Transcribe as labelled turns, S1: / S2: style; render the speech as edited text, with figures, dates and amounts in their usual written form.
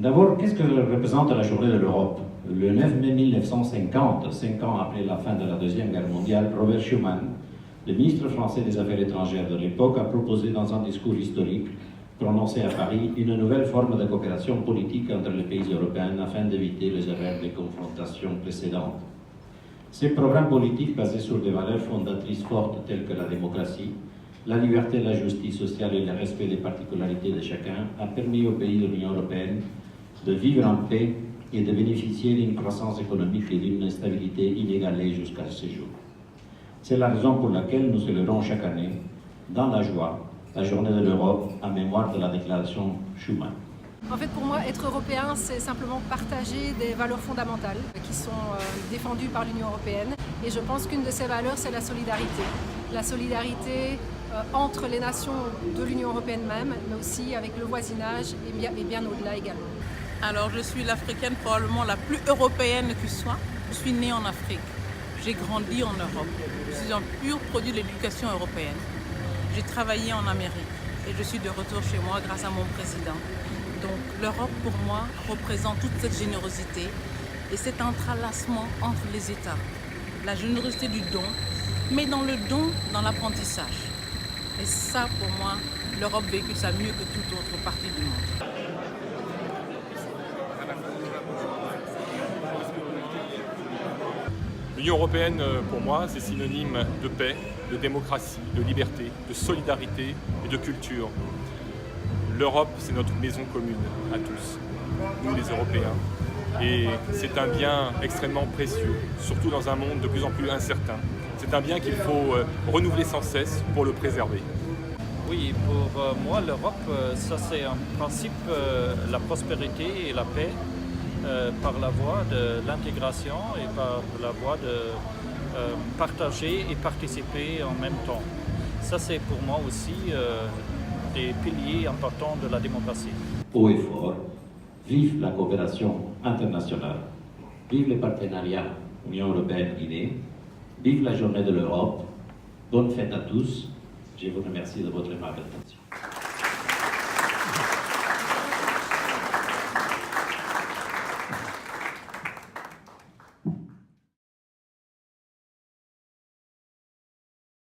S1: D'abord, qu'est-ce que représente la journée de l'Europe? Le 9 mai 1950, 5 ans après la fin de la Deuxième Guerre mondiale, Robert Schuman, le ministre français des Affaires étrangères de l'époque, a proposé dans un discours historique prononcé à Paris une nouvelle forme de coopération politique entre les pays européens afin d'éviter les erreurs des confrontations précédentes. Ces programmes politiques basés sur des valeurs fondatrices fortes telles que la démocratie, la liberté, la justice sociale et le respect des particularités de chacun a permis aux pays de l'Union européenne de vivre en paix et de bénéficier d'une croissance économique et d'une stabilité inégalée jusqu'à ce jour. C'est la raison pour laquelle nous célébrons chaque année, dans la joie, la journée de l'Europe en mémoire de la déclaration Schuman.
S2: En fait, pour moi, être européen, c'est simplement partager des valeurs fondamentales qui sont défendues par l'Union européenne. Et je pense qu'une de ces valeurs, c'est la solidarité. La solidarité entre les nations de l'Union européenne même, mais aussi avec le voisinage et bien au-delà également.
S3: Alors, je suis l'Africaine probablement la plus européenne que soit. Je suis née en Afrique. J'ai grandi en Europe. Je suis un pur produit de l'éducation européenne. J'ai travaillé en Amérique et je suis de retour chez moi grâce à mon président. Donc l'Europe pour moi représente toute cette générosité et cet entrelacement entre les États. La générosité du don, mais dans le don, dans l'apprentissage. Et ça pour moi, l'Europe véhicule ça mieux que toute autre partie du monde.
S4: L'Union européenne, pour moi, c'est synonyme de paix, de démocratie, de liberté, de solidarité et de culture. L'Europe, c'est notre maison commune à tous, nous les Européens. Et c'est un bien extrêmement précieux, surtout dans un monde de plus en plus incertain. C'est un bien qu'il faut renouveler sans cesse pour le préserver.
S5: Oui, pour moi, l'Europe, ça c'est un principe, la prospérité et la paix, par la voie de l'intégration et par la voie de partager et participer en même temps. Ça c'est pour moi aussi des piliers importants de la démocratie.
S1: Haut et fort, vive la coopération internationale, vive les partenariats Union européenne-Guinée, vive la journée de l'Europe, bonne fête à tous, je vous remercie de votre aimable attention.